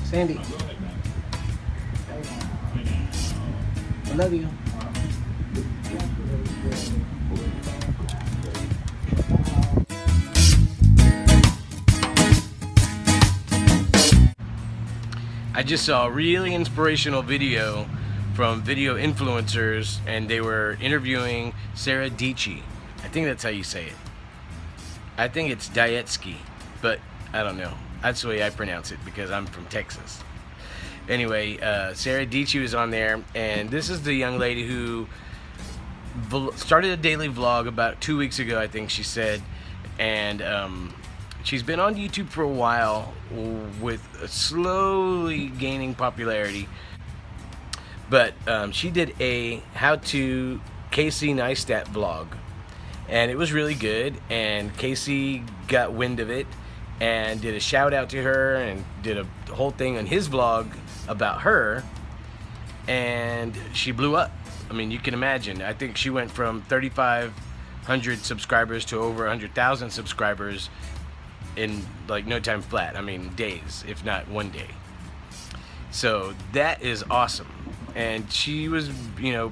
Sandy. I love you. I just saw a really inspirational video from video influencers, and they were interviewing Sara Dietschy. I think that's how you say it. I think it's Dietschy, but I don't know. That's the way I pronounce it because I'm from Texas. Anyway, Sara Dietschy was on there, and this is the young lady who started a daily vlog about 2 weeks ago, I think she said, and she's been on YouTube for a while with slowly gaining popularity. But she did a how to Casey Neistat vlog, and it was really good, and Casey got wind of it and did a shout out to her and did a whole thing on his vlog about her, and she blew up. I mean, you can imagine. I think she went from 3,500 subscribers to over 100,000 subscribers in like no time flat. I mean, days, if not one day. So that is awesome. And she was, you know,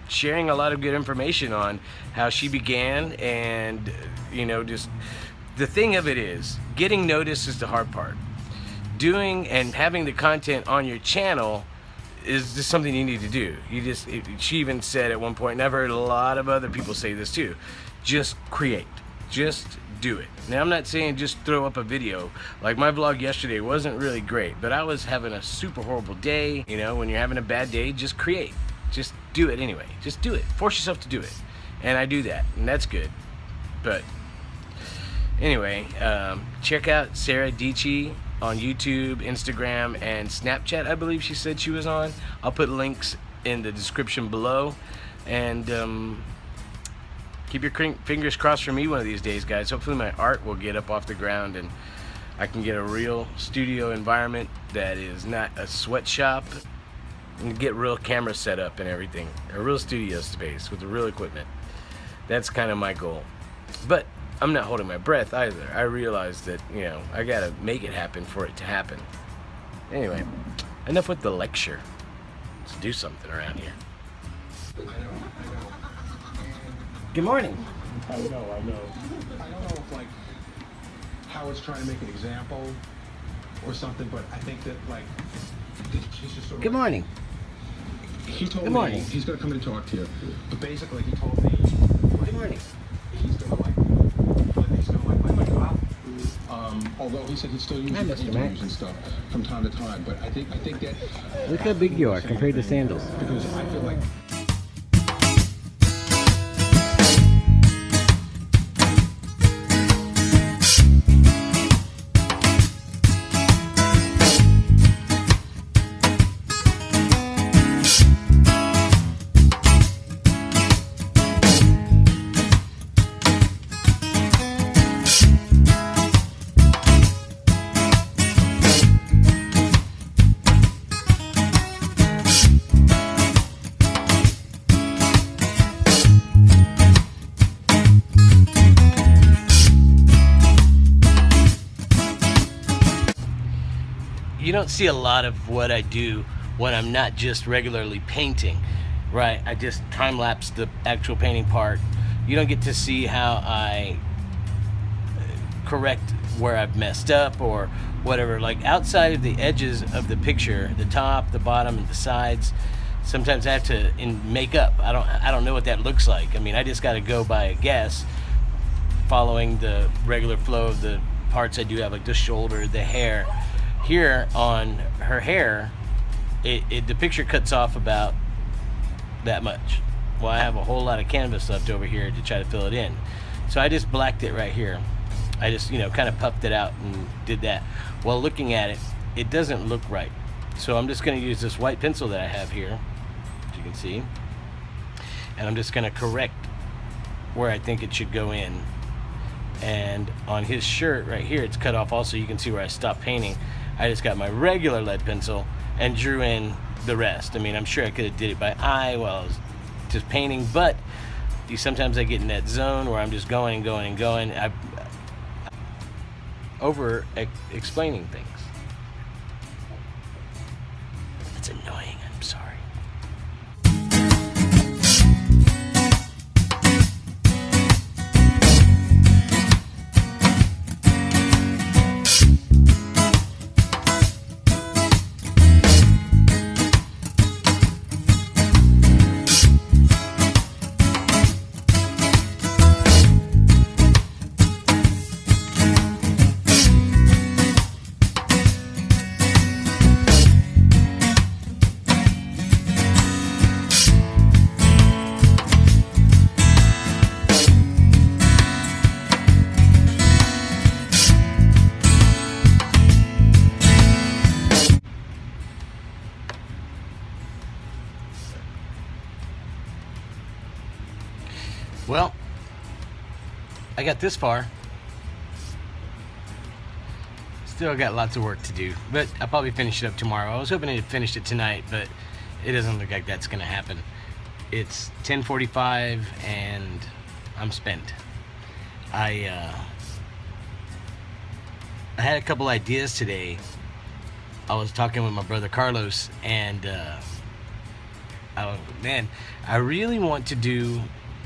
sharing a lot of good information on how she began, and, you know, just the thing of it is, getting noticed is the hard part. Doing and having the content on your channel is just something you need to do. She even said at one point, and I've heard a lot of other people say this too, just create. Just do it. Now, I'm not saying just throw up a video. Like my vlog yesterday wasn't really great, but I was having a super horrible day. You know, when you're having a bad day, just create. Just do it anyway. Just do it. Force yourself to do it. And I do that, and that's good. But anyway, check out Sara Dietschy on YouTube, Instagram, and Snapchat, I believe she said she was on. I'll put links in the description below. And keep your fingers crossed for me one of these days, guys. Hopefully my art will get up off the ground and I can get a real studio environment that is not a sweatshop, and get real camera set up and everything. A real studio space with the real equipment. That's kind of my goal. But I'm not holding my breath either. I realize that, you know, I gotta make it happen for it to happen. Anyway, enough with the lecture. Let's do something around here. Good morning. I know. I don't know if, like, Howard's trying to make an example or something, but I think that, like, he's just sort of... Good morning. He told Good morning. me he's going to come in and talk to you, but basically he told me... Good morning. He's going to like my job. Although he said he's still using interviews and stuff from time to time, but I think that... Look how big you are compared to sandals. Because I feel like... You don't see a lot of what I do when I'm not just regularly painting, right? I just time-lapse the actual painting part. You don't get to see how I correct where I've messed up or whatever. Like outside of the edges of the picture, the top, the bottom, and the sides, sometimes I have to make up. I don't know what that looks like. I mean, I just got to go by a guess, following the regular flow of the parts I do have, like the shoulder, the hair. Here on her hair, the picture cuts off about that much. Well, I have a whole lot of canvas left over here to try to fill it in. So I just blacked it right here. I just, you know, kind of puffed it out and did that. While looking at it, it doesn't look right. So I'm just going to use this white pencil that I have here, as you can see. And I'm just going to correct where I think it should go in. And on his shirt right here, it's cut off also. You can see where I stopped painting. I just got my regular lead pencil and drew in the rest. I mean, I'm sure I could have did it by eye while I was just painting, but sometimes I get in that zone where I'm just going and going and going. I'm over explaining things. It's annoying. I'm sorry. Well, I got this far. Still got lots of work to do, but I'll probably finish it up tomorrow. I was hoping to finish it tonight, but it doesn't look like that's gonna happen. It's 10:45 and I'm spent. I had a couple ideas today. I was talking with my brother Carlos, and I really want to do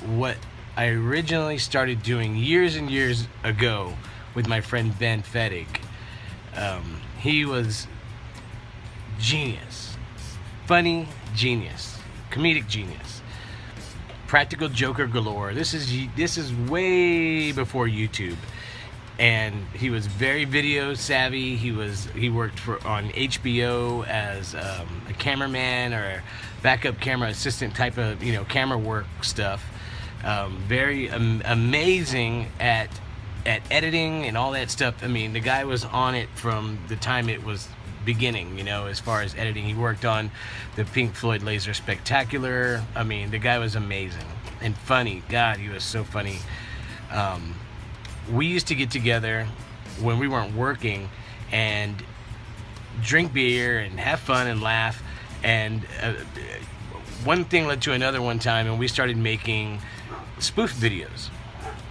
what I originally started doing years and years ago with my friend Ben Fettig. He was genius, funny genius, comedic genius, practical joker galore. This is way before YouTube, and he was very video savvy. He worked on HBO as a cameraman or backup camera assistant type of camera work stuff. Very amazing at editing and all that stuff. I mean, the guy was on it from the time it was beginning, as far as editing. He worked on the Pink Floyd Laser Spectacular. I mean, the guy was amazing and funny. God, he was so funny. We used to get together when we weren't working and drink beer and have fun and laugh, and one thing led to another one time, and we started making spoof videos.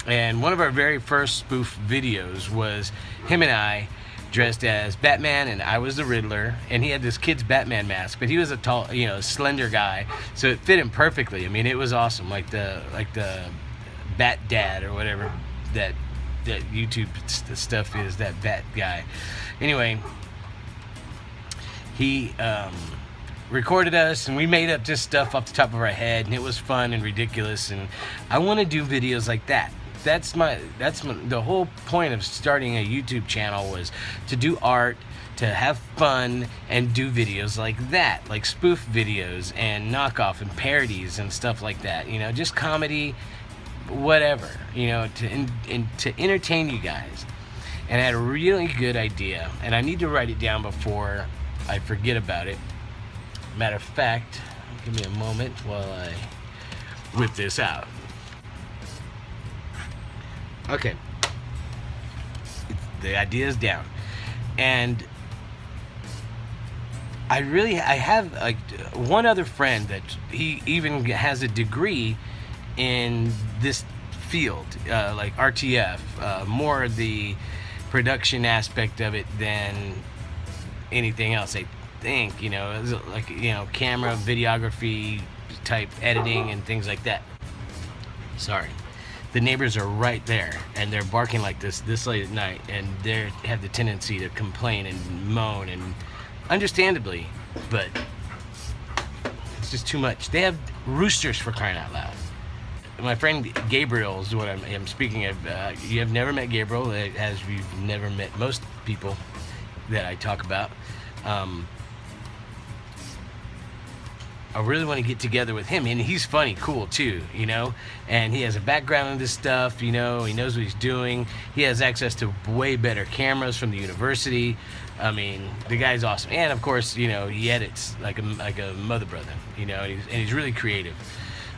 And one of our very first spoof videos was him and I dressed as Batman, and I was the Riddler, and he had this kid's Batman mask, but he was a tall, slender guy, so it fit him perfectly. I mean, it was awesome, like the Bat Dad or whatever that YouTube stuff is, that Bat guy. Anyway, he recorded us, and we made up just stuff off the top of our head, and it was fun and ridiculous, and I want to do videos like that. That's the whole point of starting a YouTube channel, was to do art, to have fun, and do videos like that, like spoof videos and knockoff and parodies and stuff like that, just comedy, whatever, to entertain you guys. And I had a really good idea, and I need to write it down before I forget about it. Matter of fact, give me a moment while I whip this out. Okay, the idea is down, and I have like one other friend that he even has a degree in this field, like RTF, more the production aspect of it than anything else. I think, like, camera, videography type editing and things like that. Sorry. The neighbors are right there, and they're barking like this late at night, and they have the tendency to complain and moan, and understandably, but it's just too much. They have roosters, for crying out loud. My friend Gabriel is what I'm speaking of. You have never met Gabriel, as you've never met most people that I talk about. I really want to get together with him, and he's funny, cool too, and he has a background in this stuff, he knows what he's doing. He has access to way better cameras from the university. I mean, the guy's awesome, and of course, he edits like a mother brother, and he's really creative.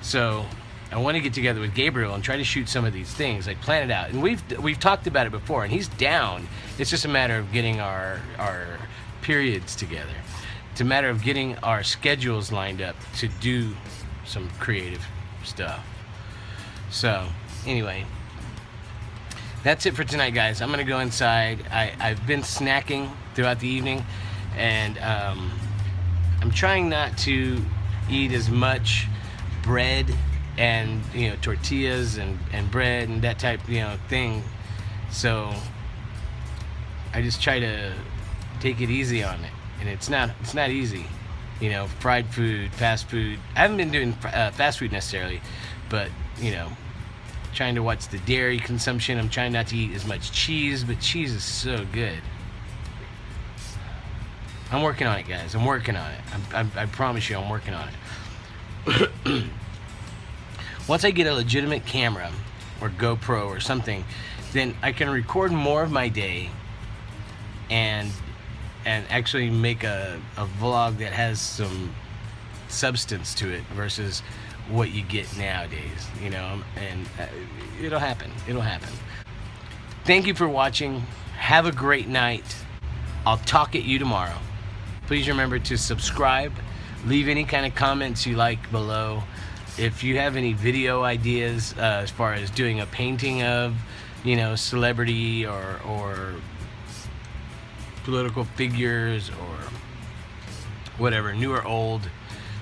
So I want to get together with Gabriel and try to shoot some of these things, like plan it out. And we've talked about it before, and he's down. It's just a matter of getting our periods together. It's a matter of getting our schedules lined up to do some creative stuff. So, anyway, that's it for tonight, guys. I'm going to go inside. I've been snacking throughout the evening, and I'm trying not to eat as much bread and, you know, tortillas and bread and that type, you know, thing. So I just try to take it easy on it, and it's not easy. You know, fried food, fast food. I haven't been doing fast food necessarily, but, you know, trying to watch the dairy consumption. I'm trying not to eat as much cheese, but cheese is so good. I'm working on it, guys. I'm working on it. I promise you, I'm working on it. Once I get a legitimate camera or GoPro or something, then I can record more of my day and actually make a vlog that has some substance to it versus what you get nowadays, you know. And it'll happen. Thank you for watching. Have a great night. I'll talk at you tomorrow. Please remember to subscribe. Leave any kind of comments you like below. If you have any video ideas as far as doing a painting of, you know, celebrity or political figures or whatever, new or old,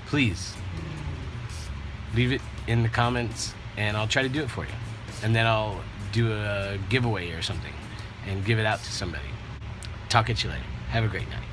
please leave it in the comments and I'll try to do it for you. And then I'll do a giveaway or something and give it out to somebody. Talk at you later. Have a great night.